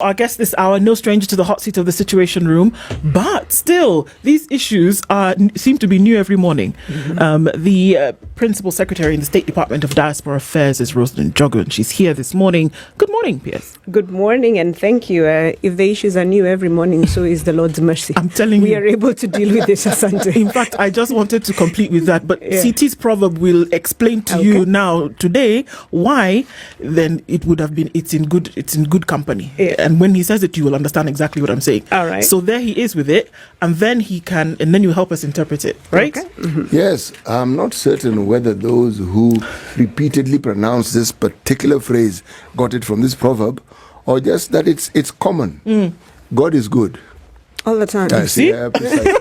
Our guest this hour, no stranger to the hot seat of the Situation Room, but still, these issues seem to be new every morning. The Principal Secretary in the State Department of Diaspora Affairs is Roseline Njogu, and she's here this morning. Good morning, PS. Good morning, and thank you. If the issues are new every morning, so is the Lord's mercy. I'm telling you. We are able to deal with this, Asante. In fact, I just wanted to complete with that, but CT's proverb will explain to you now, today, why then it would have been, it's in good company. And when he says it, you will understand exactly what I'm saying. All right. So there he is with it, and then you help us interpret it, right? Okay. Yes, I'm not certain whether those who repeatedly pronounce this particular phrase got it from this proverb, or just that it's common. God is good. All the time. See? Precisely.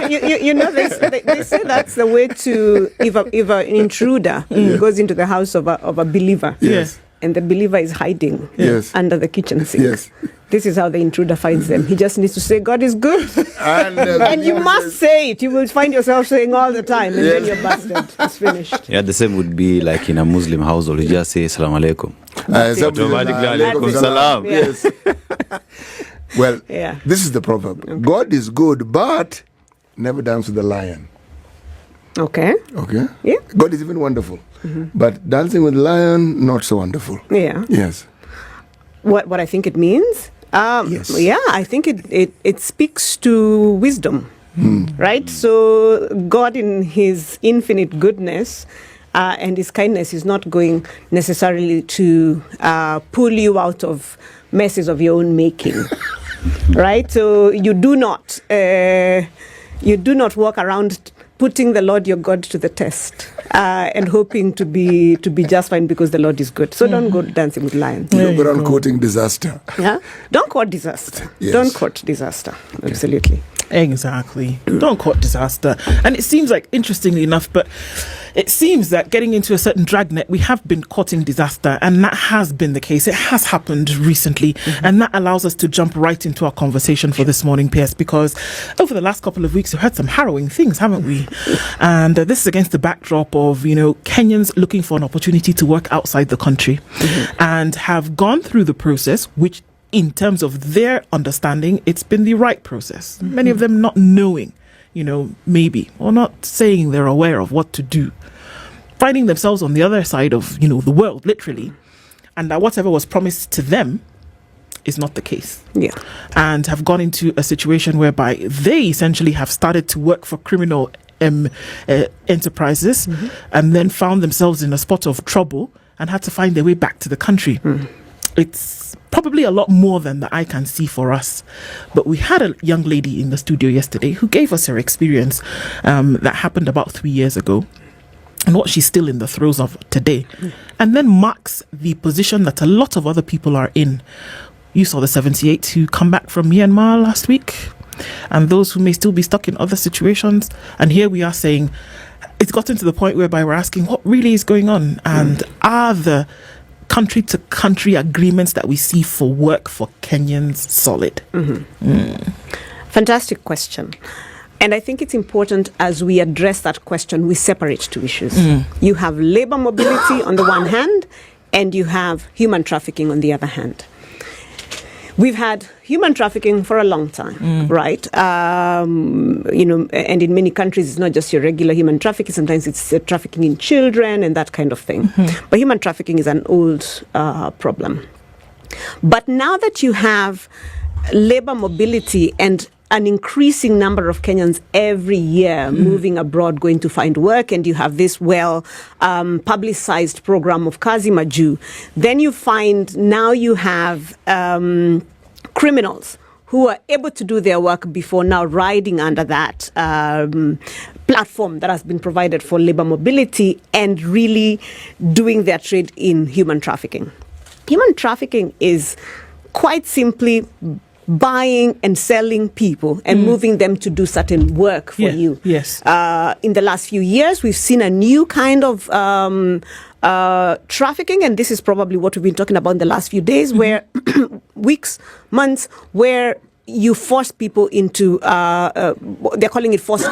you know, they say that's the way to, if an intruder goes into the house of a believer. Yes. And the believer is hiding under the kitchen sink. Yes. This is how the intruder finds them. He just needs to say, God is good. And you must say it. You will find yourself saying all the time, and then you're busted. It's finished. Yeah, the same would be like in a Muslim household. You just say, Assalamu alaikum. Automatically, alaikum salam. Yes. Well, this is the proverb. Okay. God is good, but never dance with the lion. Okay. Yeah. God is even wonderful. But dancing with the lion, not so wonderful. Yeah. Yes. What I think it means? Yes. Yeah, I think it speaks to wisdom, right? So God, in His infinite goodness and His kindness, is not going necessarily to pull you out of messes of your own making, right? So you do not walk around putting the Lord your God to the test and hoping to be just fine because the Lord is good. So don't go dancing with lions. Don't go around quoting disaster. Yeah? Don't quote disaster. Yes. Don't quote disaster. Absolutely. Exactly. Don't quote disaster. And it seems like, interestingly enough, but it seems that getting into a certain dragnet, we have been quoting disaster, and that has been the case. It has happened recently, and that allows us to jump right into our conversation for this morning, PS, because over the last couple of weeks, we've heard some harrowing things, haven't we? And this is against the backdrop of, Kenyans looking for an opportunity to work outside the country and have gone through the process, which in terms of their understanding, it's been the right process. Many of them not knowing, maybe, or not saying they're aware of what to do, finding themselves on the other side of, the world, literally, and that whatever was promised to them is not the case. Yeah. And have gone into a situation whereby they essentially have started to work for criminal enterprises and then found themselves in a spot of trouble and had to find their way back to the country. It's probably a lot more than that I can see for us. But we had a young lady in the studio yesterday who gave us her experience that happened about 3 years ago and what she's still in the throes of today. And then marks the position that a lot of other people are in. You saw the 78 who come back from Myanmar last week, and those who may still be stuck in other situations. And here we are saying it's gotten to the point whereby we're asking what really is going on, and are the country-to-country agreements that we see for work for Kenyans solid? Fantastic question. And I think it's important as we address that question, we separate two issues. You have labor mobility on the one hand, and you have human trafficking on the other hand. We've had human trafficking for a long time, right? And in many countries, it's not just your regular human trafficking. Sometimes it's trafficking in children and that kind of thing. But human trafficking is an old problem. But now that you have labor mobility and an increasing number of Kenyans every year moving abroad, going to find work, and you have this publicized program of Kazi Maju, then you find now you have criminals who are able to do their work before now riding under that platform that has been provided for labor mobility and really doing their trade in human trafficking. Human trafficking is quite simply buying and selling people and moving them to do certain work for you. Yes. In the last few years, we've seen a new kind of trafficking, and this is probably what we've been talking about in the last few days, where weeks, months, where you force people into, they're calling it forced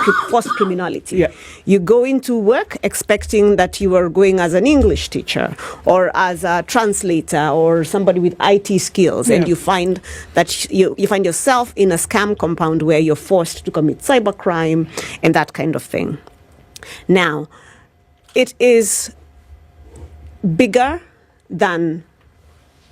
criminality. Yeah. You go into work expecting that you are going as an English teacher or as a translator or somebody with IT skills, and you find that you find yourself in a scam compound where you're forced to commit cybercrime and that kind of thing. Now, it is bigger than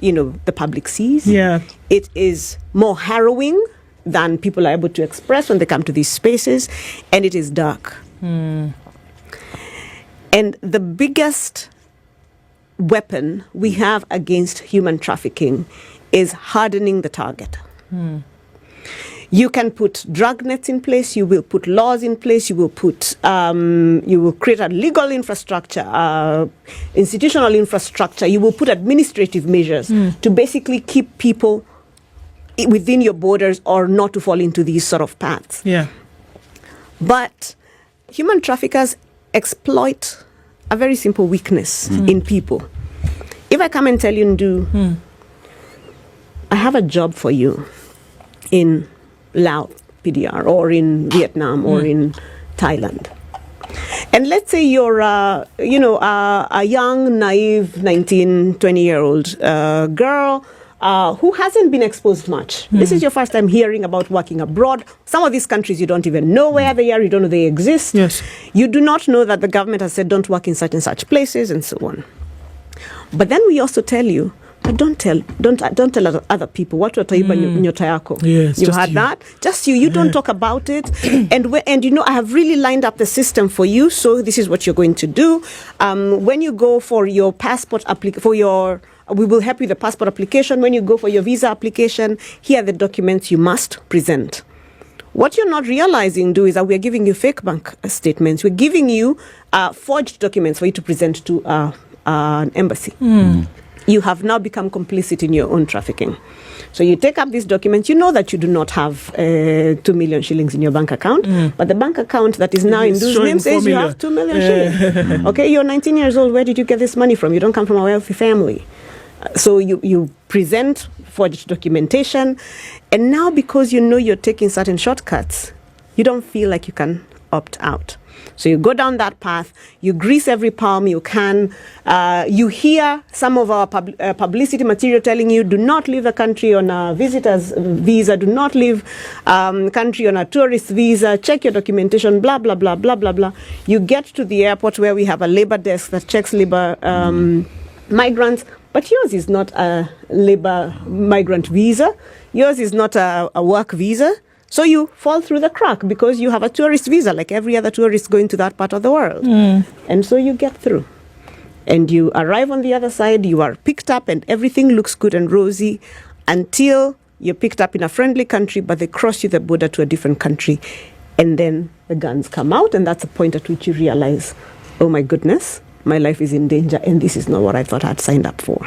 the public sees. Yeah. It is more harrowing than people are able to express when they come to these spaces, and it is dark. And the biggest weapon we have against human trafficking is hardening the target. You can put drug nets in place, you will put laws in place, you will create a legal infrastructure, institutional infrastructure, you will put administrative measures to basically keep people within your borders or not to fall into these sort of paths. Yeah. But human traffickers exploit a very simple weakness in people. If I come and tell you, Ndu, I have a job for you in Laos, PDR, or in Vietnam, or in Thailand. And let's say you're, a young, naive, 19, 20-year-old girl who hasn't been exposed much. This is your first time hearing about working abroad. Some of these countries you don't even know where they are, you don't know they exist. Yes. You do not know that the government has said don't work in such and such places and so on. But then we also tell you, but don't tell other people. What nyota yako? Yes, You had that? Just you. You don't talk about it. And I have really lined up the system for you. So this is what you're going to do. When you go for your passport we will help you with the passport application. When you go for your visa application, here are the documents you must present. What you're not realizing, is that we're giving you fake bank statements. We're giving you forged documents for you to present to an embassy. You have now become complicit in your own trafficking. So you take up these documents, you know that you do not have 2 million shillings in your bank account, but the bank account that is now in those names says you have 2 million shillings. Okay, you're 19 years old, where did you get this money from? You don't come from a wealthy family. So you present forged documentation, and now because you know you're taking certain shortcuts, you don't feel like you can opt out. So you go down that path, you grease every palm you can, you hear some of our publicity material telling you, do not leave the country on a visitor's visa, do not leave country on a tourist visa, check your documentation, blah, blah, blah, blah, blah, blah. You get to the airport where we have a labor desk that checks labor migrants, but yours is not a labor migrant visa, yours is not a work visa. So you fall through the crack because you have a tourist visa like every other tourist going to that part of the world. And so you get through. And you arrive on the other side, you are picked up and everything looks good and rosy until you're picked up in a friendly country, but they cross you the border to a different country. And then the guns come out, and that's the point at which you realize, oh my goodness, my life is in danger and this is not what I thought I'd signed up for.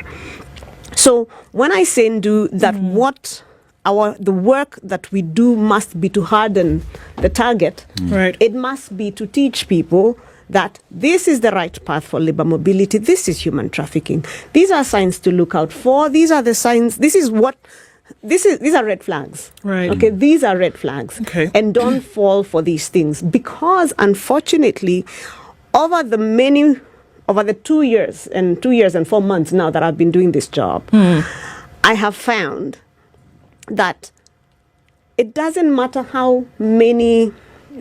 So when I say that the work that we do must be to harden the target. Right. It must be to teach people that this is the right path for labor mobility. This is human trafficking. These are signs to look out for. These are the signs. These are red flags. Right. Okay. These are red flags. Okay. And don't fall for these things, because unfortunately, over the 2 years and 4 months now that I've been doing this job, I have found that it doesn't matter how many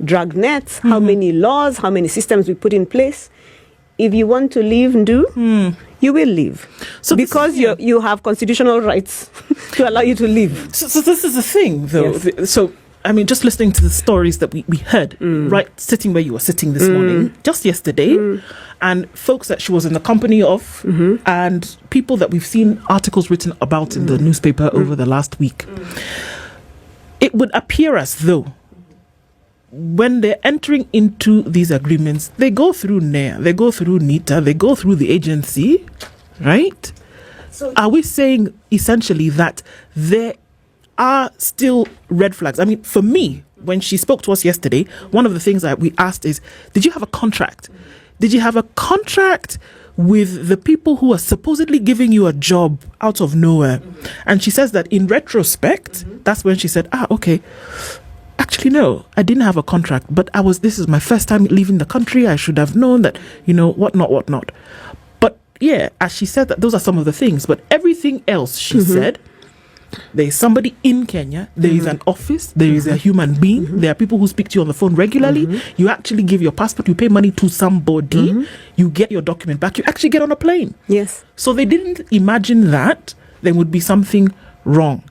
drug nets, how many laws, how many systems we put in place. If you want to leave, you will leave. So because you have constitutional rights to allow you to leave. So this is the thing, though. Yes. So, I mean, just listening to the stories that we heard, right, sitting where you were sitting this morning, just yesterday, and folks that she was in the company of, and people that we've seen articles written about in the newspaper over the last week. It would appear as though when they're entering into these agreements, they go through NEA, they go through NITA, they go through the agency, right? So are we saying essentially that there are still red flags? I mean, for me, when she spoke to us yesterday, one of the things that we asked is, did you have a contract? Did you have a contract with the people who are supposedly giving you a job out of nowhere? And she says that in retrospect, that's when she said, okay, actually, no, I didn't have a contract, but this is my first time leaving the country. I should have known that, whatnot. But yeah, as she said, that those are some of the things, but everything else she said, there is somebody in Kenya, there is an office, there is a human being, there are people who speak to you on the phone regularly, you actually give your passport, you pay money to somebody, you get your document back, you actually get on a plane. Yes. So they didn't imagine that there would be something wrong.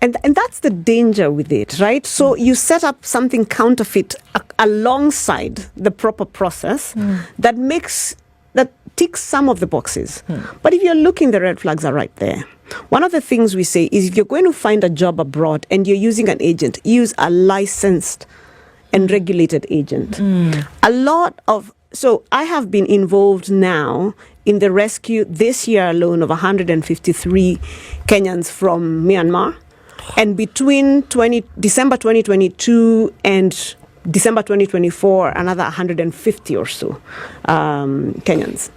And that's the danger with it, right? So you set up something counterfeit alongside the proper process that ticks some of the boxes. But if you're looking, the red flags are right there. One of the things we say is if you're going to find a job abroad and you're using an agent, use a licensed and regulated agent. So I have been involved now in the rescue this year alone of 153 Kenyans from Myanmar. And between December 2022 and December 2024, another 150 or so Kenyans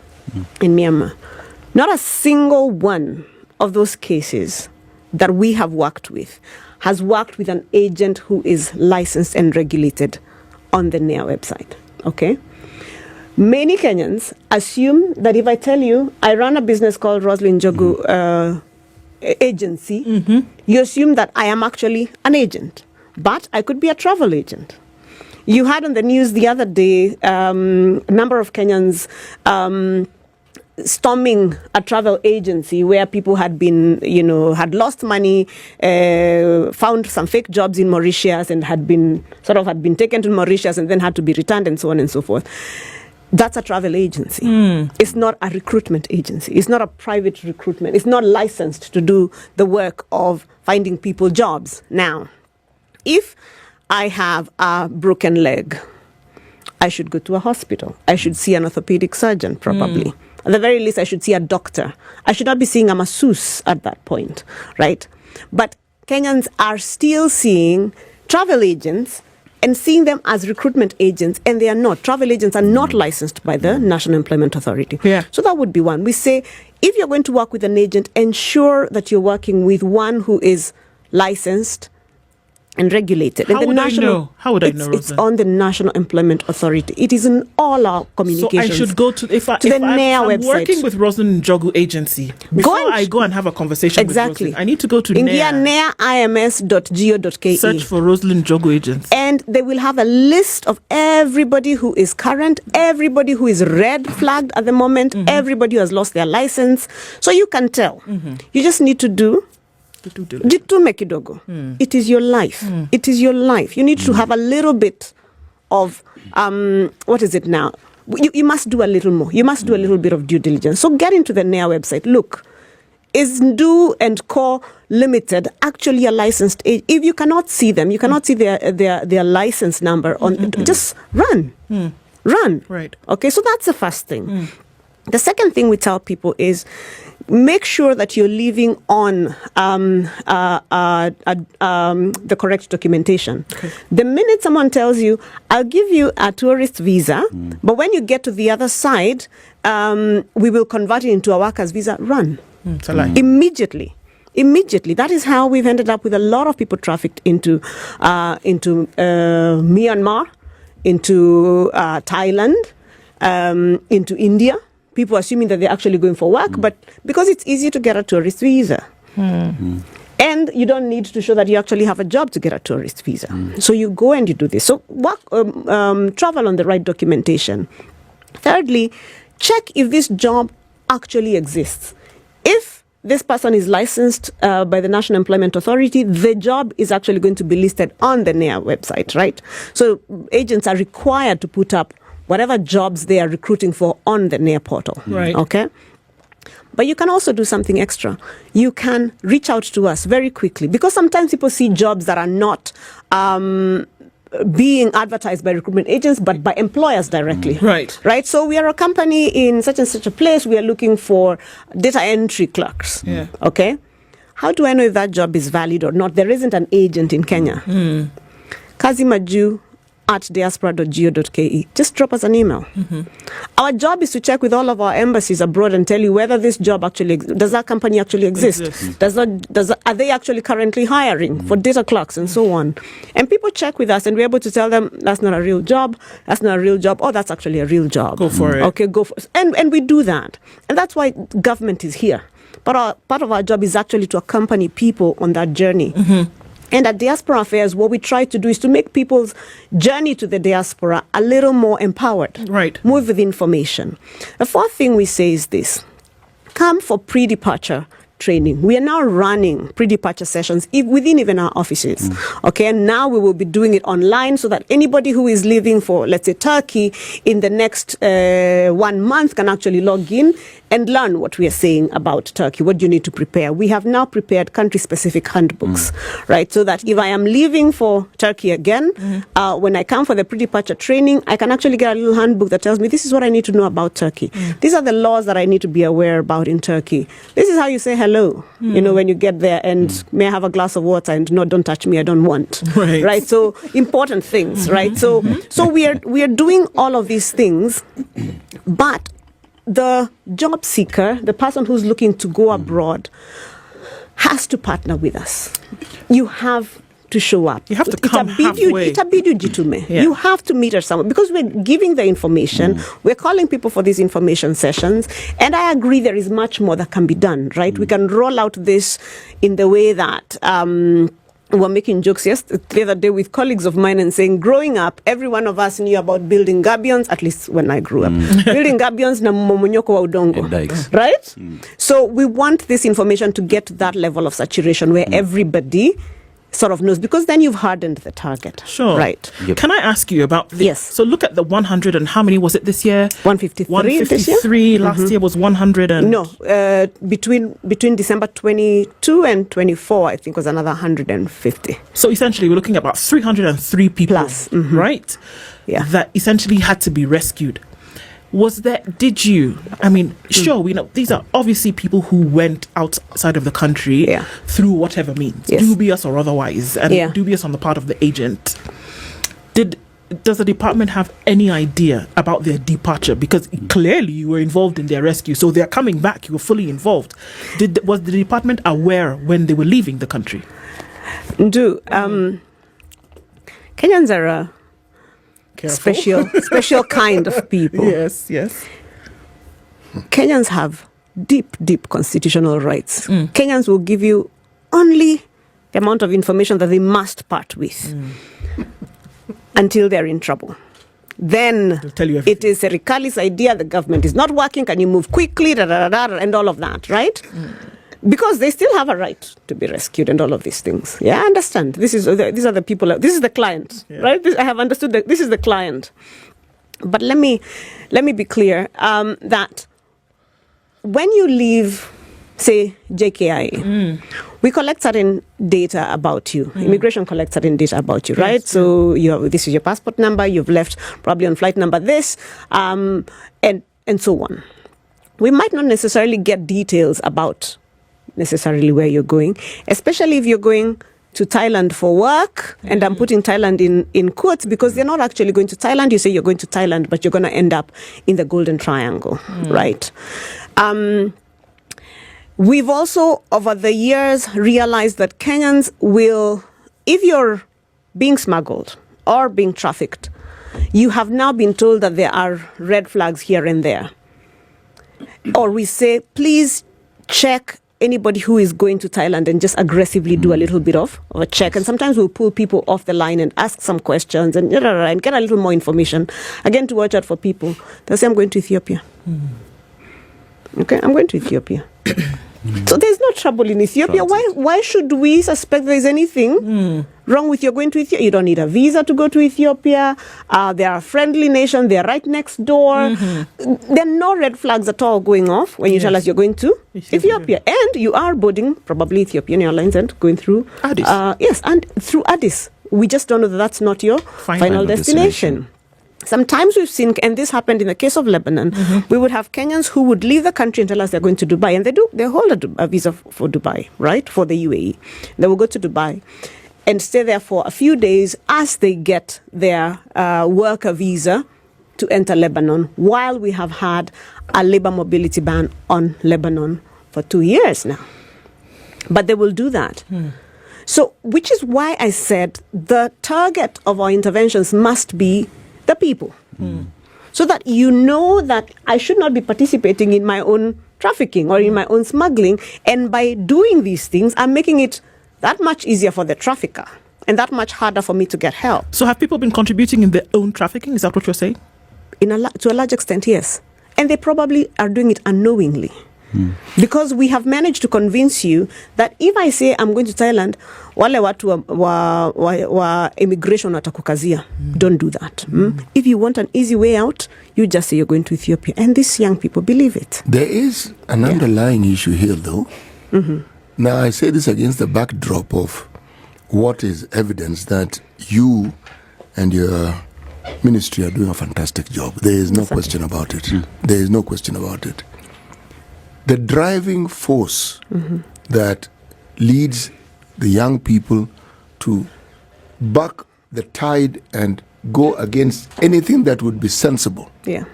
in Myanmar. Not a single one of those cases that we have worked with has worked with an agent who is licensed and regulated on the NEA website. Okay? Many Kenyans assume that if I tell you I run a business called Roseline Njogu agency, you assume that I am actually an agent, but I could be a travel agent. You had on the news the other day a number of Kenyans storming a travel agency where people had been, had lost money, found some fake jobs in Mauritius and had been taken to Mauritius and then had to be returned and so on and so forth. That's a travel agency. It's not a recruitment agency. It's not a private recruitment. It's not licensed to do the work of finding people jobs. Now, if I have a broken leg, I should go to a hospital. I should see an orthopedic surgeon, probably. At the very least, I should see a doctor. I should not be seeing a masseuse at that point, right? But Kenyans are still seeing travel agents and seeing them as recruitment agents, and they are not. Travel agents are not licensed by the National Employment Authority. Yeah. So that would be one. We say, if you're going to work with an agent, ensure that you're working with one who is licensed and regulated. How would I know, Roseline? It's on the National Employment Authority. It is in all our communications. So I should go to the NEA website. I'm working with Roseline Njogu agency. Before I go and have a conversation with Roseline, I need to go to NEA. NEA-IMS.go.ke. Search for Roseline Njogu agency. And they will have a list of everybody who is current, everybody who is red flagged at the moment, everybody who has lost their license. So you can tell. You just need to do It is your life. It is your life. You need to have a little bit of, what is it now? You must do a little more. You must do a little bit of due diligence. So get into the NEA website. Look, is Ndu and Co Limited actually a licensed agent? If you cannot see them, you cannot see their license number on, just run. Run. Right. Okay, so that's the first thing. The second thing we tell people is make sure that you're living on the correct documentation. Okay. The minute someone tells you, I'll give you a tourist visa, but when you get to the other side, we will convert it into a worker's visa, run. It's a lie. Immediately. That is how we've ended up with a lot of people trafficked into Myanmar, into Thailand, into India. People assuming that they're actually going for work, but because it's easy to get a tourist visa. And you don't need to show that you actually have a job to get a tourist visa. So you go and you do this. So travel on the right documentation. Thirdly, check if this job actually exists. If this person is licensed by the National Employment Authority, the job is actually going to be listed on the NEA website, right? So agents are required to put up whatever jobs they are recruiting for on the NEA portal. Right. Okay? But you can also do something extra. You can reach out to us very quickly, because sometimes people see jobs that are not being advertised by recruitment agents, but by employers directly. Right. Right? So we are a company in such and such a place. We are looking for data entry clerks. Yeah. Okay? How do I know if that job is valid or not? There isn't an agent in Kenya. Kazi Maju diaspora.go.ke. Just drop us an email. Our job is to check with all of our embassies abroad and tell you whether this job actually does that company actually exist? Are they actually currently hiring for data clerks and so on? And people check with us, and we're able to tell them that's not a real job. That's not a real job. Oh, that's actually a real job. Go for it. Okay, go for it. And we do that, and that's why government is here. But part of our job is actually to accompany people on that journey. And at Diaspora Affairs, what we try to do is to make people's journey to the diaspora a little more empowered. Right. Move with information. The fourth thing we say is this: come for pre-departure training. We are now running pre-departure sessions within even our offices. Okay, and now we will be doing it online so that anybody who is leaving for, let's say, Turkey in the next 1 month can actually log in and learn what we are saying about Turkey. What do you need to prepare? We have now prepared country-specific handbooks, right? So that if I am leaving for Turkey again, when I come for the pre-departure training, I can actually get a little handbook that tells me this is what I need to know about Turkey. These are the laws that I need to be aware about in Turkey. This is how you say hello, when you get there, and may I have a glass of water, and no, don't touch me, I don't want. Right? So important things, right? So we are doing all of these things, but the job seeker, the person who's looking to go abroad, has to partner with us. You have to show up. You have to come halfway. Yeah. You have to meet us somewhere, because we're giving the information. We're calling people for these information sessions, and I agree there is much more that can be done, right? We can roll out this in the way that we were making jokes the other day with colleagues of mine and saying, growing up, every one of us knew about building gabions, at least when I grew up. Building gabions na mmomonyoko wa udongo. Right? So we want this information to get to that level of saturation where everybody sort of knows, because then you've hardened the target. Sure. Right. Yep. Can I ask you about this? Yes. So look at the 100, and how many was it this year? 153. 153. Last year was 100 and... No, between December 22 and 24, I think was another 150. So essentially we're looking at about 303 people. Plus. Right? Yeah. That essentially had to be rescued. Sure, we know these are obviously people who went outside of the country through whatever means, dubious or otherwise, and dubious on the part of the agent. Does the department have any idea about their departure? Because clearly you were involved in their rescue, so they're coming back, you were fully involved. Was the department aware when they were leaving the country? Kenyans are a special kind of people. Yes. Kenyans have deep constitutional rights. Kenyans will give you only the amount of information that they must part with until they're in trouble. Then it is Serikali's idea, the government is not working, can you move quickly, and all of that, right? Because they still have a right to be rescued and all of these things. Yeah, I understand. These are the people. This is the client, right? I have understood that this is the client. But let me be clear that when you leave, say, JKIA, we collect certain data about you. Immigration collects certain data about you, right? Yes, so this is your passport number. You've left probably on flight number this, and so on. We might not necessarily get details about necessarily where you're going, especially if you're going to Thailand for work, and I'm putting Thailand in quotes because they're not actually going to Thailand. You say you're going to Thailand, but you're going to end up in the Golden Triangle, right? We've also, over the years, realized that Kenyans will, if you're being smuggled or being trafficked, you have now been told that there are red flags here and there. Or we say, please check anybody who is going to Thailand and just aggressively do a little bit of a check. And sometimes we'll pull people off the line and ask some questions and get a little more information. Again, to watch out for people. They'll say, I'm going to Ethiopia. Okay, I'm going to Ethiopia. So there's no trouble in Ethiopia. Why should we suspect there's anything wrong with you going to Ethiopia? You don't need a visa to go to Ethiopia. They are a friendly nation. They're right next door. There are no red flags at all going off when you tell us you're going to Ethiopia. And you are boarding probably Ethiopian Airlines and going through Addis. Yes, and through Addis. We just don't know that that's not your final destination. Sometimes we've seen, and this happened in the case of Lebanon, we would have Kenyans who would leave the country and tell us they're going to Dubai. And they hold a visa for Dubai, right? For the UAE. They will go to Dubai. and stay there for a few days as they get their worker visa to enter Lebanon, while we have had a labor mobility ban on Lebanon for 2 years now. But they will do that. So, which is why I said the target of our interventions must be the people. So that you know that I should not be participating in my own trafficking or in my own smuggling. And by doing these things, I'm making it that much easier for the trafficker and that much harder for me to get help. So have people been contributing in their own trafficking? Is that what you're saying? To a large extent, yes. And they probably are doing it unknowingly. Because we have managed to convince you that if I say I'm going to Thailand, wale watu wa immigration watakukazia. Don't do that. If you want an easy way out, you just say you're going to Ethiopia. And these young people believe it. There is an underlying issue here, though. Now, I say this against the backdrop of what is evidence that you and your ministry are doing a fantastic job. There is no question about it. There is no question about it. The driving force that leads the young people to buck the tide and go against anything that would be sensible. Yeah.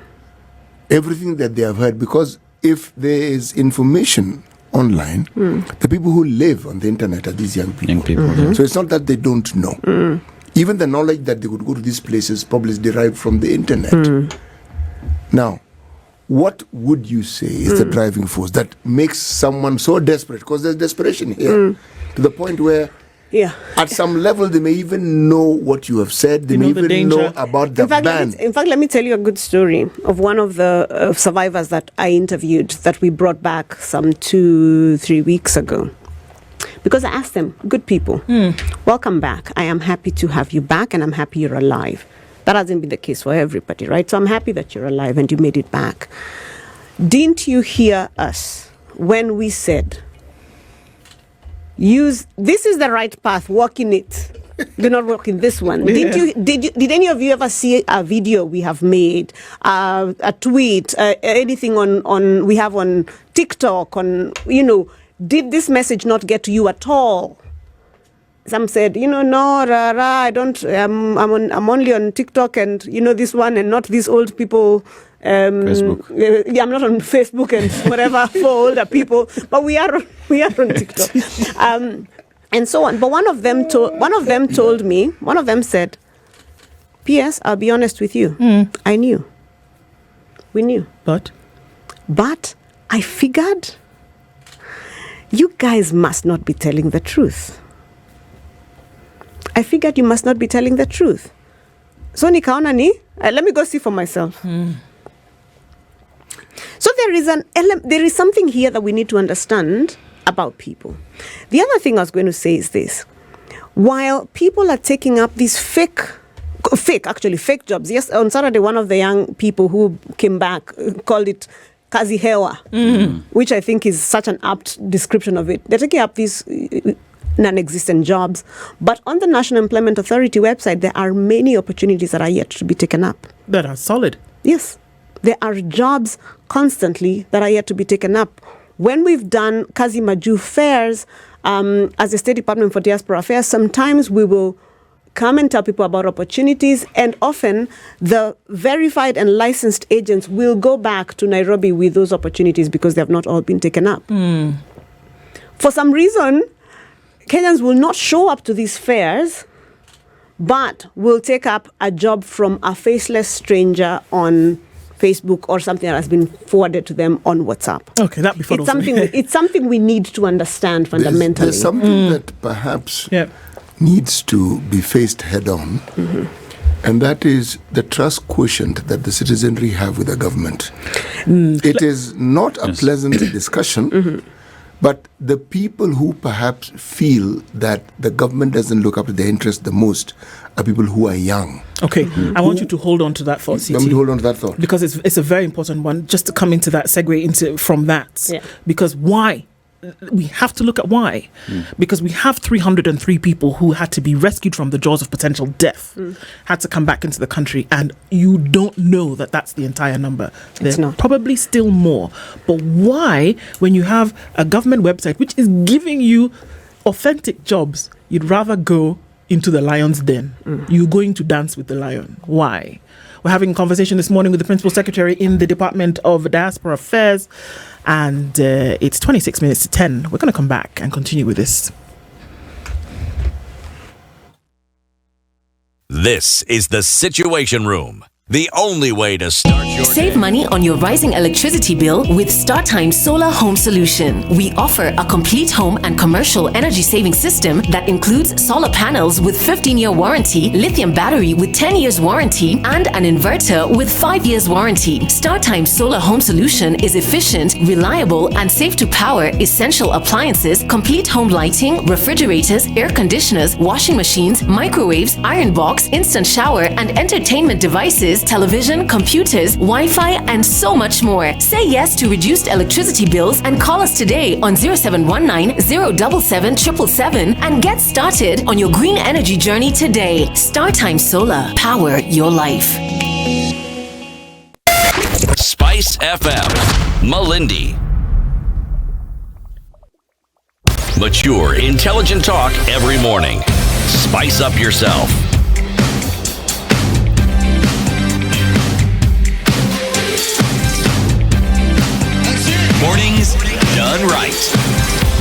Everything that they have heard, because if there is information online, the people who live on the internet are these young people. So it's not that they don't know. Even the knowledge that they would go to these places probably is derived from the internet. Now, what would you say is the driving force that makes someone so desperate? Because there's desperation here to the point where at some level they may even know what you have said. They may even know about the ban. In fact, let me tell you a good story of one of the survivors that I interviewed that we brought back some 2-3 weeks ago. Because I asked them, good people, welcome back. I am happy to have you back and I'm happy you're alive. That hasn't been the case for everybody, right? So I'm happy that you're alive and you made it back. Didn't you hear us when we said, this is the right path, walk in it. Do not walk in this one. Did any of you ever see a video we have made, a tweet, anything we have on TikTok, did this message not get to you at all? Some said, no, I don't. I'm only on TikTok and this one, and not these old people. Facebook. Yeah, I'm not on Facebook and whatever for older people, but we are on TikTok, and so on. But one of them told me. One of them said, "P.S. I'll be honest with you. I knew. We knew, but I figured you guys must not be telling the truth." I figured you must not be telling the truth. So nikaona let me go see for myself. So there is something here that we need to understand about people. The other thing I was going to say is this. While people are taking up these fake jobs. Yes, on Saturday, one of the young people who came back called it kazi hewa, which I think is such an apt description of it. They're taking up these non-existent jobs. But on the National Employment Authority website, there are many opportunities that are yet to be taken up. That are solid. Yes. There are jobs constantly that are yet to be taken up. When we've done Kazi Maju fairs, as the State Department for Diaspora Affairs, sometimes we will come and tell people about opportunities, and often the verified and licensed agents will go back to Nairobi with those opportunities because they have not all been taken up. For some reason, Kenyans will not show up to these fairs, but will take up a job from a faceless stranger on Facebook or something that has been forwarded to them on WhatsApp. Okay, that before it's something we need to understand fundamentally. There's something that perhaps needs to be faced head on, and that is the trust quotient that the citizenry have with the government. It is not a pleasant discussion. But the people who perhaps feel that the government doesn't look after their interests the most are people who are young. Okay, I want you to hold on to that thought, CT. Let me hold on to that thought. Because it's a very important one, just to come into that, segue from that. Yeah. Because why? We have to look at why. Because we have 303 people who had to be rescued from the jaws of potential death, had to come back into the country, and you don't know that that's the entire number. There's probably still more. But why, when you have a government website which is giving you authentic jobs, you'd rather go into the lion's den. You're going to dance with the lion. Why? We're having a conversation this morning with the Principal Secretary in the Department of Diaspora Affairs, and it's 26 minutes to 10. We're going to come back and continue with this. This is the Situation Room. The only way to start your Save day. money on your rising electricity bill with StarTime Solar Home Solution. We offer a complete home and commercial energy saving system that includes solar panels with 15-year warranty, lithium battery with 10 years warranty, and an inverter with 5 years warranty. StarTime Solar Home Solution is efficient, reliable, and safe to power essential appliances, complete home lighting, refrigerators, air conditioners, washing machines, microwaves, iron box, instant shower, and entertainment devices, television, computers, Wi-Fi, and so much more. Say yes to reduced electricity bills and call us today on 0719 077 777 and get started on your green energy journey today. StarTime Solar. Power your life. Spice FM. Malindi. Mature, intelligent talk every morning. Spice up yourself. Mornings done right.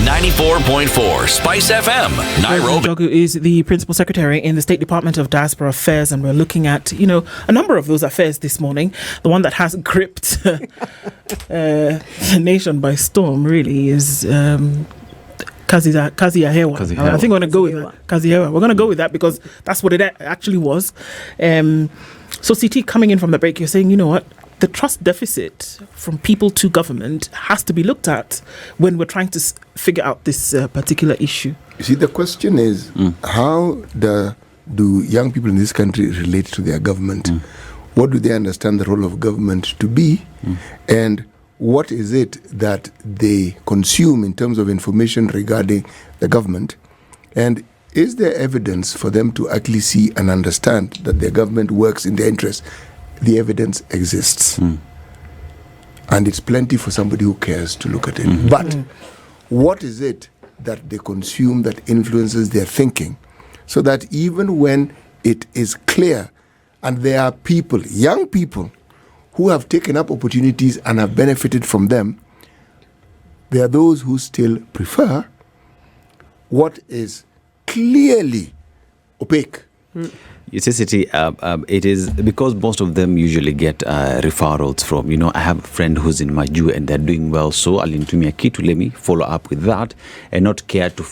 94.4 Spice FM, Nairobi. Njogu is the Principal Secretary in the State Department of Diaspora Affairs, and we're looking at, a number of those affairs this morning. The one that has gripped the nation by storm, really, is Kazi Ahewa. I think we're going to go with that. Kazi Ahewa. We're going to go with that because that's what it actually was. So, CT, coming in from the break, you're saying, you know what? The trust deficit from people to government has to be looked at when we're trying to figure out this particular issue. You see, the question is, how do young people in this country relate to their government? What do they understand the role of government to be? And what is it that they consume in terms of information regarding the government? And is there evidence for them to actually see and understand that their government works in their interest? The evidence exists. And it's plenty for somebody who cares to look at it. But what is it that they consume that influences their thinking? So that even when it is clear and there are people, young people, who have taken up opportunities and have benefited from them, there are those who still prefer what is clearly opaque. You see, it is because most of them usually get referrals from, I have a friend who's in Maju and they're doing well, so alintumia kitu, let me follow up with that and not care to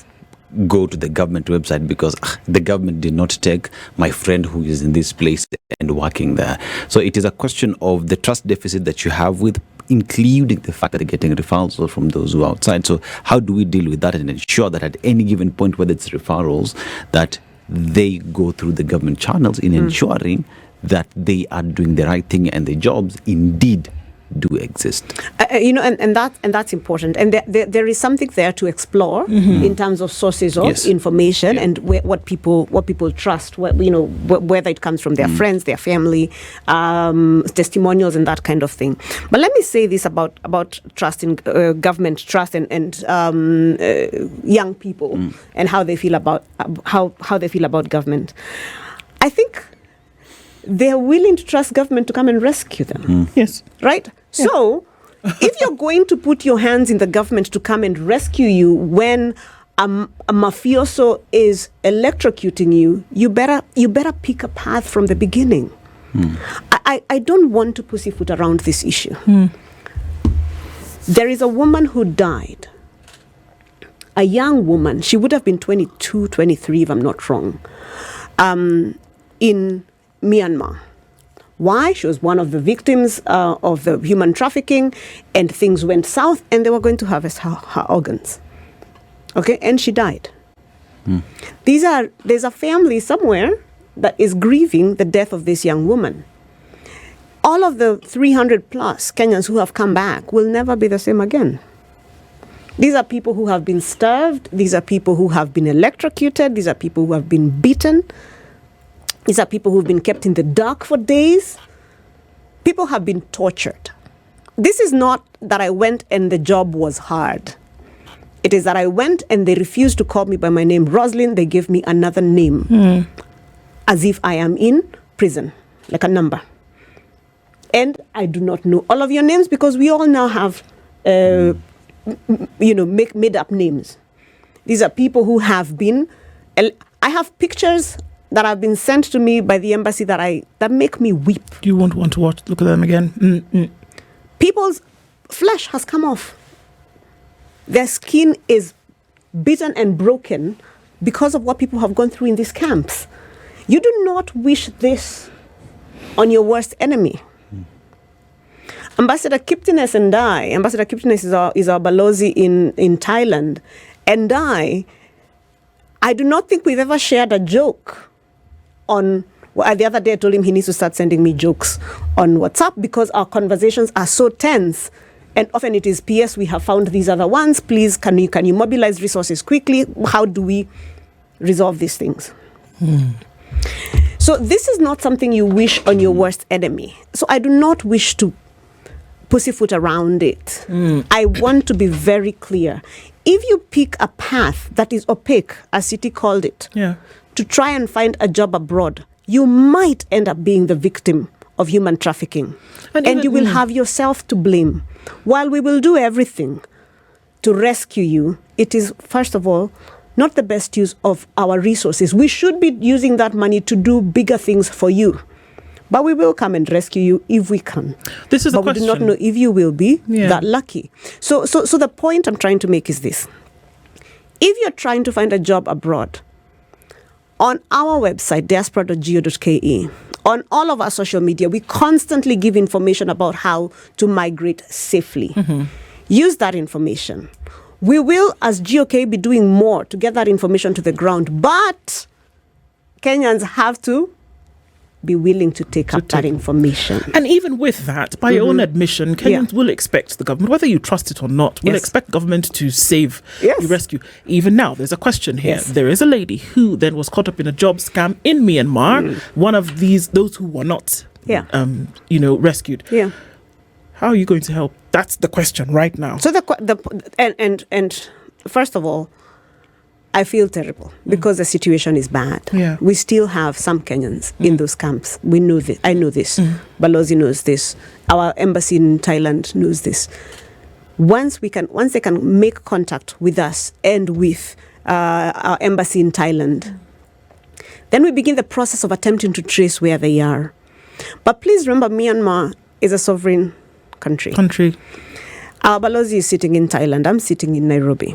go to the government website because the government did not take my friend who is in this place and working there. So it is a question of the trust deficit that you have with, including the fact that they're getting referrals from those who are outside. So how do we deal with that and ensure that at any given point, whether it's referrals, that they go through the government channels in ensuring that they are doing the right thing and the jobs indeed do exist. And that's important. And there is something there to explore in terms of sources of information and what people trust. Whether it comes from their friends, their family, testimonials, and that kind of thing. But let me say this about trust in government, trust and young people and how they feel about how they feel about government. I think they're willing to trust government to come and rescue them. Yes. Right? Yeah. So, if you're going to put your hands in the government to come and rescue you when a mafioso is electrocuting you, you better pick a path from the beginning. I don't want to pussyfoot around this issue. There is a woman who died. A young woman. She would have been 22, 23, if I'm not wrong. In Myanmar. Why? She was one of the victims of the human trafficking, and things went south, and they were going to harvest her organs. Okay, and she died. There's a family somewhere that is grieving the death of this young woman. All of the 300 plus Kenyans who have come back will never be the same again. These are people who have been starved. These are people who have been electrocuted. These are people who have been beaten. These are people who've been kept in the dark for days. People have been tortured. This is not that I went and the job was hard. It is that I went and they refused to call me by my name, Roseline. They gave me another name, as if I am in prison, like a number. And I do not know all of your names because we all now have, made up names. These are people who have been. I have pictures that have been sent to me by the embassy that make me weep. You won't want to look at them again. People's flesh has come off. Their skin is beaten and broken because of what people have gone through in these camps. You do not wish this on your worst enemy. Ambassador Kiptines and I, Ambassador Kiptines is our balozi in Thailand, and I do not think we've ever shared a joke on. Well, the other day I told him he needs to start sending me jokes on WhatsApp because our conversations are so tense. And often it is, P.S., we have found these other ones. Please, can you mobilize resources quickly? How do we resolve these things? So this is not something you wish on your worst enemy. So I do not wish to pussyfoot around it. I want to be very clear. If you pick a path that is opaque, as Citi called it, to try and find a job abroad, you might end up being the victim of human trafficking. And you will have yourself to blame. While we will do everything to rescue you, it is, first of all, not the best use of our resources. We should be using that money to do bigger things for you. But we will come and rescue you if we can. This is but a question. We do not know if you will be that lucky. So the point I'm trying to make is this. If you're trying to find a job abroad, on our website, diaspora.go.ke, on all of our social media, we constantly give information about how to migrate safely. Use that information. We will, as GOK, be doing more to get that information to the ground. But Kenyans have to be willing to take up that information. And even with that, by your own admission, Kenyans will expect the government, whether you trust it or not, will expect government to save, rescue. Even now, there's a question here. There is a lady who then was caught up in a job scam in Myanmar, one of those who were not, rescued. How are you going to help? That's the question right now. So and first of all, I feel terrible because the situation is bad. We still have some Kenyans in those camps. We know this. I know this. Balozi knows this. Our embassy in Thailand knows this. Once they can make contact with us and with our embassy in Thailand, then we begin the process of attempting to trace where they are. But please remember, Myanmar is a sovereign country. Our balozi is sitting in Thailand. I'm sitting in Nairobi.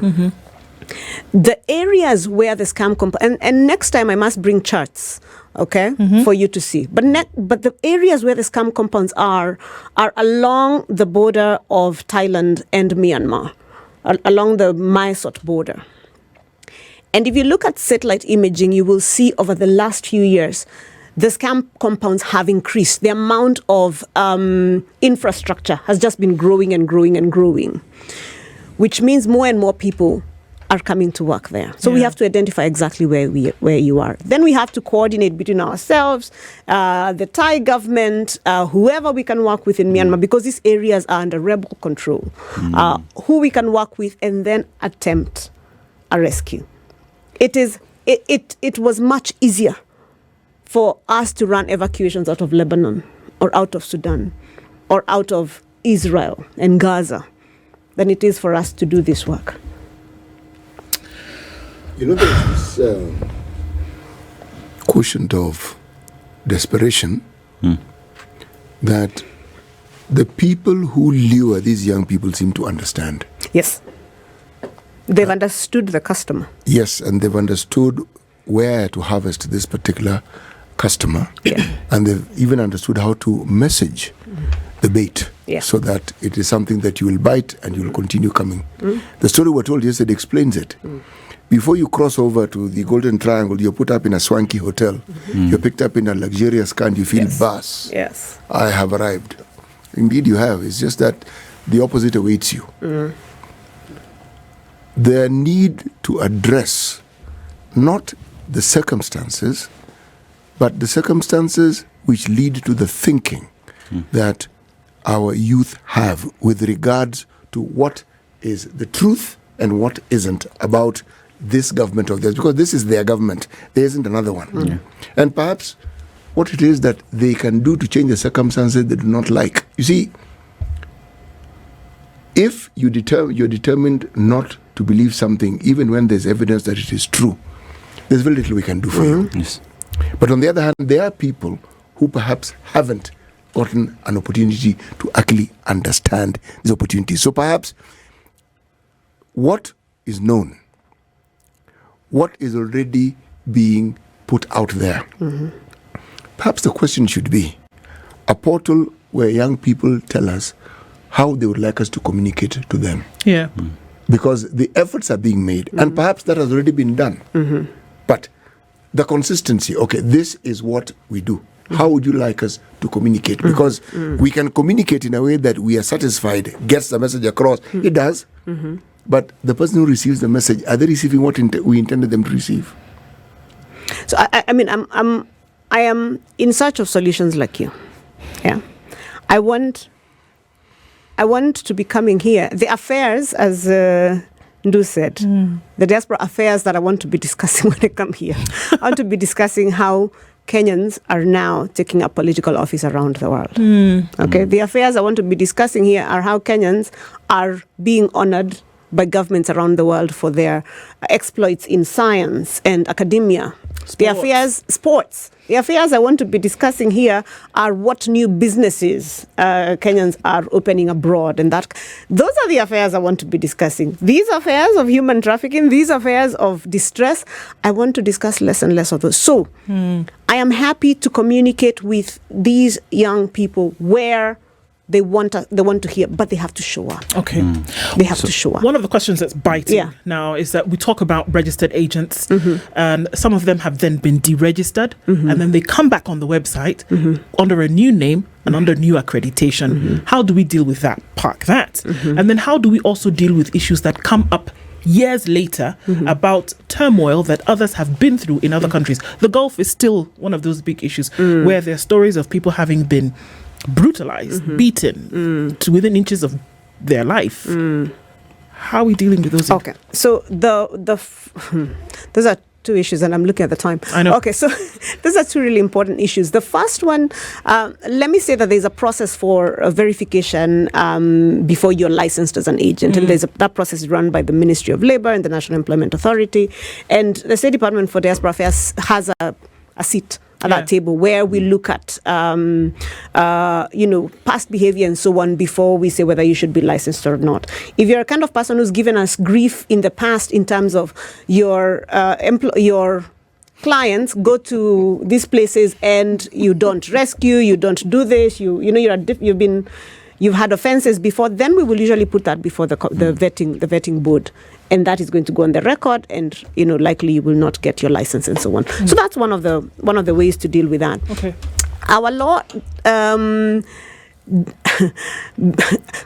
The areas where the scam and next time I must bring charts, for you to see. But the areas where the scam compounds are along the border of Thailand and Myanmar, along the Mysot border. And if you look at satellite imaging, you will see over the last few years, the scam compounds have increased. The amount of infrastructure has just been growing and growing and growing, which means more and more people are coming to work there. So we have to identify exactly where you are. Then we have to coordinate between ourselves, the Thai government, whoever we can work with in Myanmar, because these areas are under rebel control, who we can work with and then attempt a rescue. It was much easier for us to run evacuations out of Lebanon or out of Sudan or out of Israel and Gaza than it is for us to do this work. There's this quotient of desperation that the people who lure these young people seem to understand. Yes. They've understood the customer. Yes, and they've understood where to harvest this particular customer. And they've even understood how to message the bait so that it is something that you will bite and you will continue coming. The story we're told yesterday explains it. Before you cross over to the Golden Triangle, you're put up in a swanky hotel. You're picked up in a luxurious car and you feel buzz. I have arrived. Indeed you have. It's just that the opposite awaits you. The need to address not the circumstances, but the circumstances which lead to the thinking that our youth have with regards to what is the truth and what isn't about this government of theirs, because this is their government. There isn't another one. And perhaps what it is that they can do to change the circumstances they do not like. You see, if you're determined not to believe something, even when there's evidence that it is true, there's very little we can do for you. Yes. But on the other hand, there are people who perhaps haven't gotten an opportunity to actually understand these opportunities. So perhaps what is known, what is already being put out there, perhaps the question should be a portal where young people tell us how they would like us to communicate to them. Yeah. Because the efforts are being made, and perhaps that has already been done. But the consistency, okay, this is what we do. How would you like us to communicate? Because we can communicate in a way that we are satisfied, gets the message across. It does. But the person who receives the message, are they receiving what we intended them to receive? So I mean, I am in search of solutions like you. Yeah, I want to be coming here. The affairs, as Ndu said, the diaspora affairs that I want to be discussing when I come here. I want to be discussing how Kenyans are now taking up political office around the world. Okay, the affairs I want to be discussing here are how Kenyans are being honored by governments around the world for their exploits in science and academia. The affairs, sports. The affairs I want to be discussing here are what new businesses Kenyans are opening abroad, and those are the affairs I want to be discussing. These affairs of human trafficking, these affairs of distress, I want to discuss less and less of those. So I am happy to communicate with these young people where they want to hear, but they have to show up. Okay. They have to show up. One of the questions that's biting now is that we talk about registered agents, and some of them have then been deregistered, and then they come back on the website under a new name and under new accreditation. How do we deal with that? Park that. And then how do we also deal with issues that come up years later about turmoil that others have been through in other countries? The Gulf is still one of those big issues where there are stories of people having been brutalized, beaten to within inches of their life. How are we dealing with those? Okay, so those are two issues, and I'm looking at the time. I know. Okay, so those are two really important issues. The first one, let me say that there's a process for verification before you're licensed as an agent, and that process is run by the Ministry of Labour and the National Employment Authority, and the State Department for Diaspora Affairs has a seat at that table where we look at, past behavior and so on before we say whether you should be licensed or not. If you're a kind of person who's given us grief in the past in terms of your clients go to these places and you don't rescue, you don't do this, you've had offenses before, then we will usually put that before the vetting board, and that is going to go on the record, and likely you will not get your license and so on. So that's one of the ways to deal with that. Okay. Our law,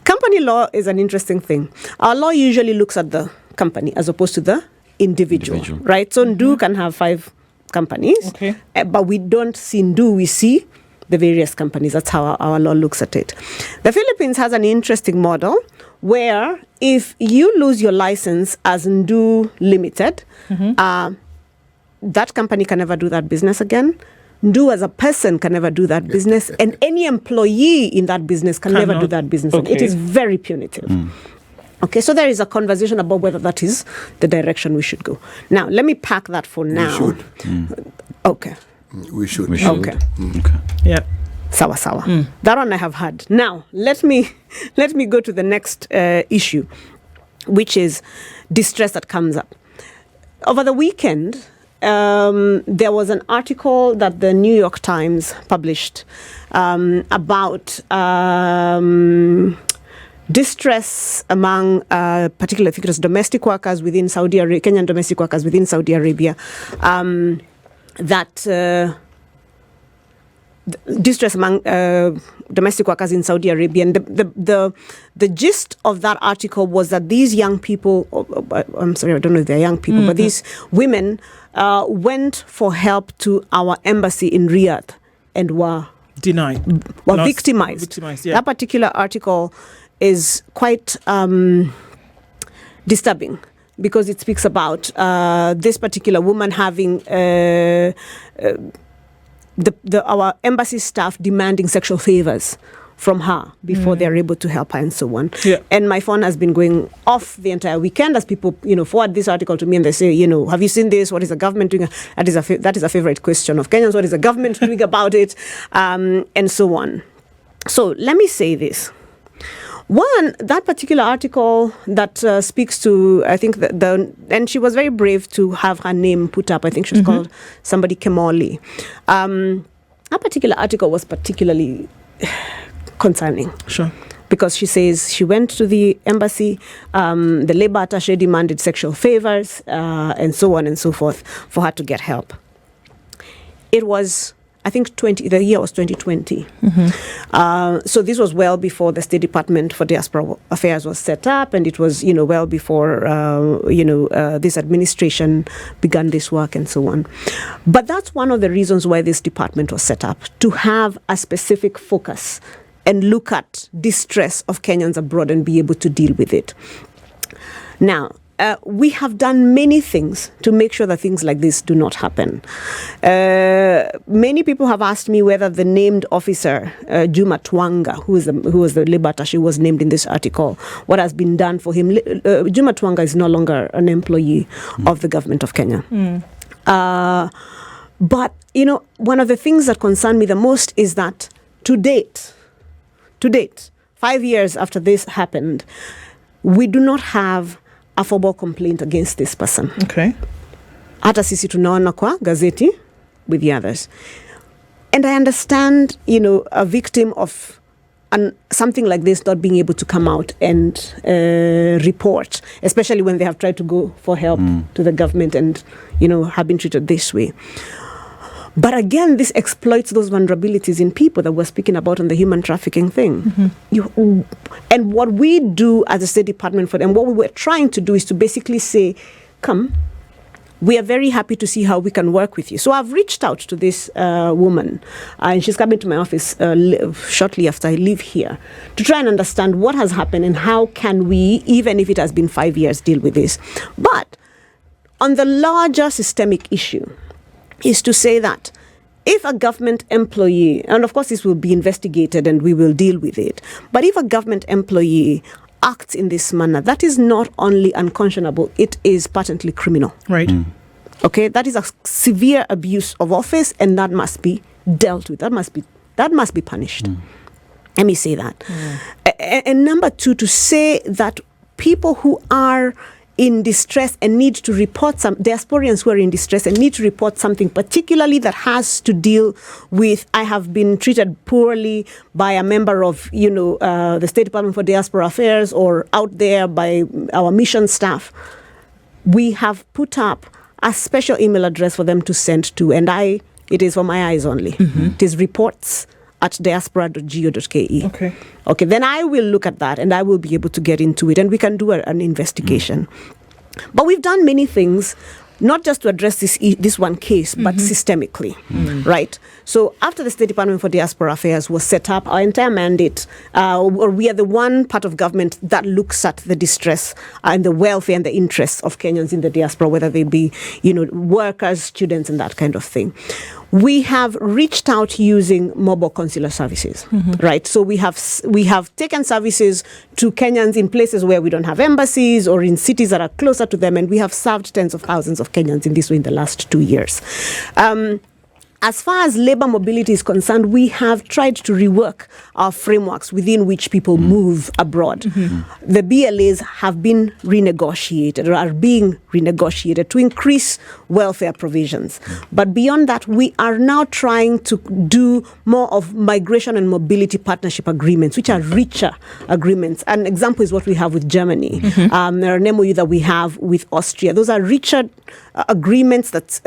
company law is an interesting thing. Our law usually looks at the company as opposed to the individual. Right? So Ndu can have 5 companies, but we don't see Ndu, we see the various companies. That's how our law looks at it. The Philippines has an interesting model where if you lose your license as Ndu Limited, that company can never do that business again. Ndu as a person can never do that business, and any employee in that business can never do that business. It is very punitive. Okay, so there is a conversation about whether that is the direction we should go. Now, let me pack that for now. We should. Okay. We should. Okay. Yeah. Sawa. That one I have had. Now, let me go to the next issue, which is distress that comes up. Over the weekend, there was an article that the New York Times published about distress among particularly, I think it was domestic workers within Saudi Arabia, Kenyan domestic workers within Saudi Arabia, distress among domestic workers in Saudi Arabia. And the gist of that article was that these young people, I'm sorry, I don't know if they're young people, but these women went for help to our embassy in Riyadh and were victimized. Yeah. That particular article is quite disturbing because it speaks about this particular woman having our embassy staff demanding sexual favors from her before they're able to help her and so on. Yeah. And my phone has been going off the entire weekend as people, forward this article to me and they say, have you seen this? What is the government doing? That is a favorite question of Kenyans. What is the government doing about it? And so on. So let me say this. One, that particular article that speaks to, I think, and she was very brave to have her name put up. I think she was called somebody Kemoli. That particular article was particularly concerning. Sure. Because she says she went to the embassy, the labor attaché demanded sexual favors, and so on and so forth for her to get help. It was, I think, the year was 2020. So this was well before the State Department for Diaspora Affairs was set up, and it was, well before, this administration began this work and so on. But that's one of the reasons why this department was set up, to have a specific focus and look at distress of Kenyans abroad and be able to deal with it. Now, we have done many things to make sure that things like this do not happen. Many people have asked me whether the named officer, Juma Twanga, who was the labor attaché, was named in this article, what has been done for him. Juma Twanga is no longer an employee of the government of Kenya. But, one of the things that concern me the most is that to date, 5 years after this happened, we do not have a formal complaint against this person. Okay. Hata sisi tunaona kwa gazeti with the others. And I understand, a victim of something like this not being able to come out and report, especially when they have tried to go for help to the government and, have been treated this way. But again, this exploits those vulnerabilities in people that we're speaking about on the human trafficking thing. And what we do as a State Department for them, what we were trying to do is to basically say, come, we are very happy to see how we can work with you. So I've reached out to this woman, and she's coming to my office shortly after I leave here, to try and understand what has happened and how can we, even if it has been 5 years, deal with this. But on the larger systemic issue, is to say that if a government employee, and of course this will be investigated and we will deal with it, but if a government employee acts in this manner, that is not only unconscionable, it is patently criminal. Right. Okay, that is a severe abuse of office, and that must be dealt with. That must be punished. Let me say that. And number two, to say that people who are in distress and need to report diasporians who are in distress and need to report something particularly that has to deal with, I have been treated poorly by a member of, the State Department for Diaspora Affairs or out there by our mission staff. We have put up a special email address for them to send to, and it is for my eyes only. It is reports@diaspora.go.ke. Okay, then I will look at that and I will be able to get into it and we can do an investigation. But we've done many things, not just to address this one case, but systemically, right? So after the State Department for Diaspora Affairs was set up, our entire mandate, or we are the one part of government that looks at the distress and the welfare and the interests of Kenyans in the diaspora, whether they be, workers, students, and that kind of thing. We have reached out using mobile consular services, right? So we have taken services to Kenyans in places where we don't have embassies or in cities that are closer to them, and we have served tens of thousands of Kenyans in this way in the last 2 years. As far as labor mobility is concerned, we have tried to rework our frameworks within which people move abroad. The BLAs have been renegotiated or are being renegotiated to increase welfare provisions. But beyond that, we are now trying to do more of migration and mobility partnership agreements, which are richer agreements. An example is what we have with Germany. There are an MOU that we have with Austria. Those are richer agreements that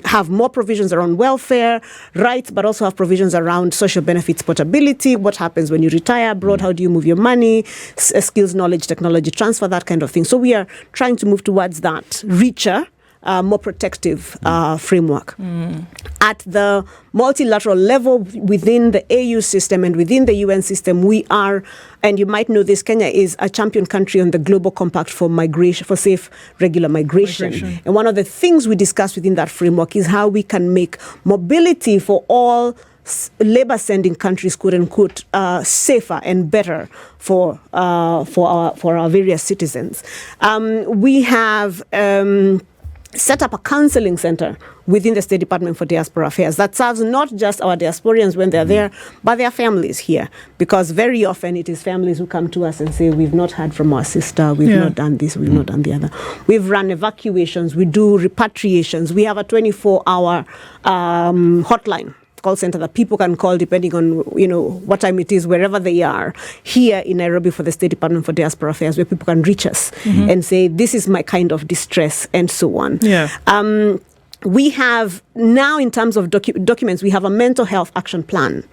have more provisions around welfare rights, but also have provisions around social benefits portability, what happens when you retire abroad, how do you move your money, skills, knowledge, technology transfer, that kind of thing. So we are trying to move towards that richer more protective framework. At the multilateral level, within the AU system and within the UN system, we are, and you might know this, Kenya is a champion country on the Global Compact for migration, for safe, regular migration. And one of the things we discuss within that framework is how we can make mobility for all labor-sending countries, quote unquote, safer and better for our various citizens. We have set up a counseling center within the State Department for Diaspora Affairs that serves not just our diasporians when they're there, but their families here. Because very often it is families who come to us and say, we've not heard from our sister, we've not done this, we've not done the other. We've run evacuations, we do repatriations, we have a 24-hour hotline call center that people can call depending on what time it is, wherever they are, here in Nairobi for the State Department for Diaspora Affairs, where people can reach us and say, this is my kind of distress, and so on. We have now, in terms of documents, we have a mental health action plan,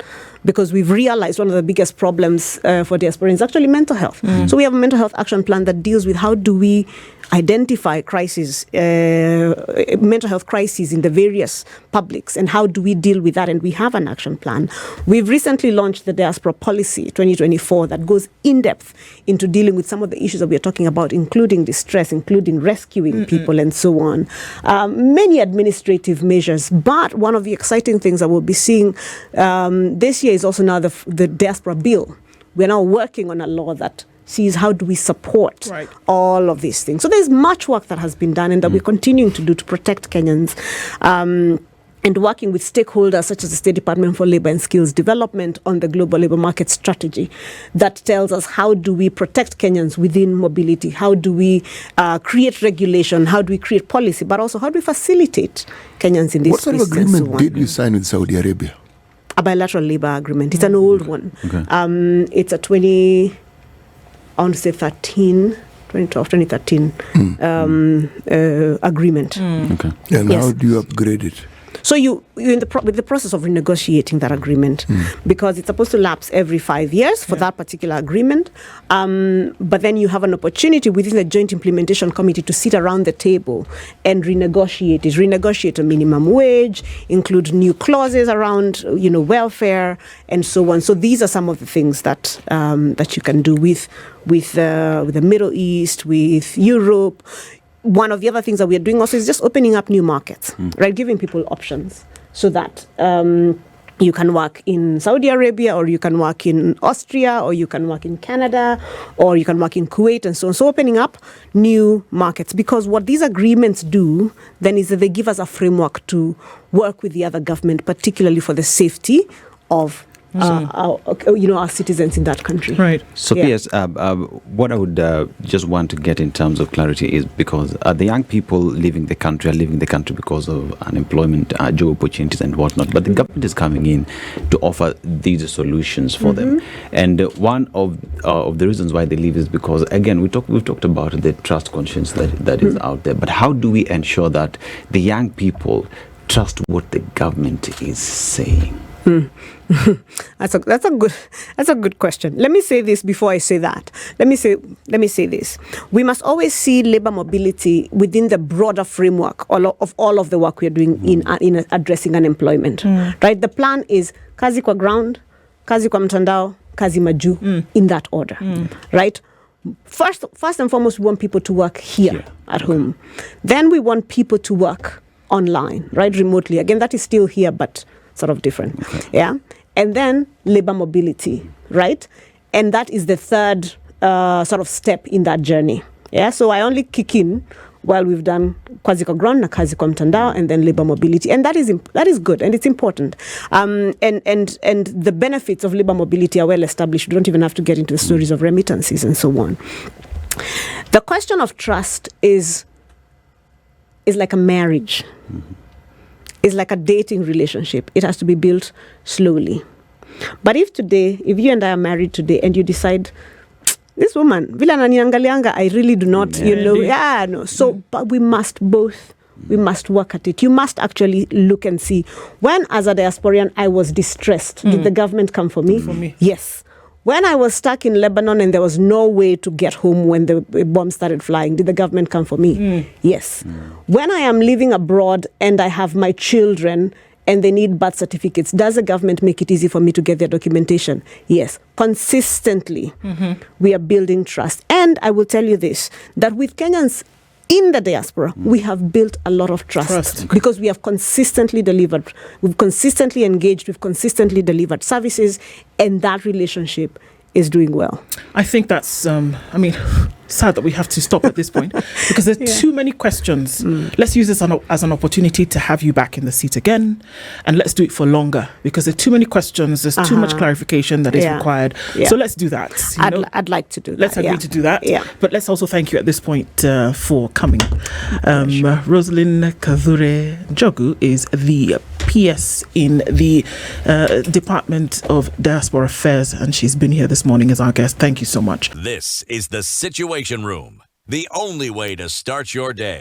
because we've realized one of the biggest problems for diaspora is actually mental health. So we have a mental health action plan that deals with how do we identify crises, mental health crises in the various publics, and how do we deal with that, and we have an action plan. We've recently launched the Diaspora Policy 2024 that goes in-depth into dealing with some of the issues that we're talking about, including distress, including rescuing people, and so on. Many administrative measures, but one of the exciting things that we'll be seeing this year is also now the Diaspora Bill. We're now working on a law that sees how do we support all of these things. So there's much work that has been done and that we're continuing to do to protect Kenyans, and working with stakeholders such as the State Department for Labor and Skills Development on the global labor market strategy that tells us how do we protect Kenyans within mobility, how do we create regulation, how do we create policy, but also how do we facilitate Kenyans in this space. What sort of agreement did you sign with Saudi Arabia? A bilateral labor agreement. It's an old one. It's a 2013 agreement. And how do you upgrade it? So you're in with the process of renegotiating that agreement, because it's supposed to lapse every 5 years for that particular agreement. But then you have an opportunity within the Joint Implementation Committee to sit around the table and renegotiate a minimum wage, include new clauses around welfare, and so on. So these are some of the things that that you can do with the Middle East, with Europe. One of the other things that we are doing also is just opening up new markets, right? Giving people options so that you can work in Saudi Arabia, or you can work in Austria, or you can work in Canada, or you can work in Kuwait, and so on. So opening up new markets, because what these agreements do then is that they give us a framework to work with the other government, particularly for the safety of our citizens in that country. Right. So yes, what I would just want to get in terms of clarity is because the young people leaving the country are leaving the country because of unemployment, job opportunities and whatnot. But the government is coming in to offer these solutions for them. And one of the reasons why they leave is because, again, we've talked about the trust conscience that is out there. But how do we ensure that the young people trust what the government is saying? That's a good question. Let me say this before I say that. Let me say this. We must always see labor mobility within the broader framework of all of the work we are doing in addressing unemployment. Right? The plan is kazi kwa ground, kazi kwa mtandao, kazi majuu, in that order. Right? First and foremost, we want people to work here at home. Then we want people to work online, right? Remotely. Again, that is still here, but sort of different. And then labor mobility, right? And that is the third sort of step in that journey. So I only kick in while we've done kazi kwa ground na kazi kwa mtandao, and then labor mobility, and that is good and it's important. And the benefits of labor mobility are well established. You don't even have to get into the stories of remittances and so on. The question of trust is like a marriage. It's like a dating relationship. It has to be built slowly. But if you and I are married today, and you decide, this woman, vila ananiangalianga, I really do not, So, but we must work at it. You must actually look and see, when as a diasporian I was distressed, did the government come for me? For me. Yes. When I was stuck in Lebanon and there was no way to get home when the bombs started flying, did the government come for me? Yes. When I am living abroad and I have my children and they need birth certificates, does the government make it easy for me to get their documentation? Yes. Consistently, we are building trust. And I will tell you this, that with Kenyans in the diaspora, we have built a lot of trust. Because we have consistently delivered. We've consistently engaged. We've consistently delivered services, and that relationship is doing well. I think that's, sad that we have to stop at this point because there's too many questions. Let's use this as an opportunity to have you back in the seat again, and let's do it for longer because there's too many questions. There's too much clarification that is required. So let's do that. I'd like to do that. Let's agree to do that. Yeah. But let's also thank you at this point for coming. Roseline Kathure Njogu is the PS in the Department of Diaspora Affairs, and she's been here this morning as our guest. Thank you so much. This is the Situation Room, the only way to start your day.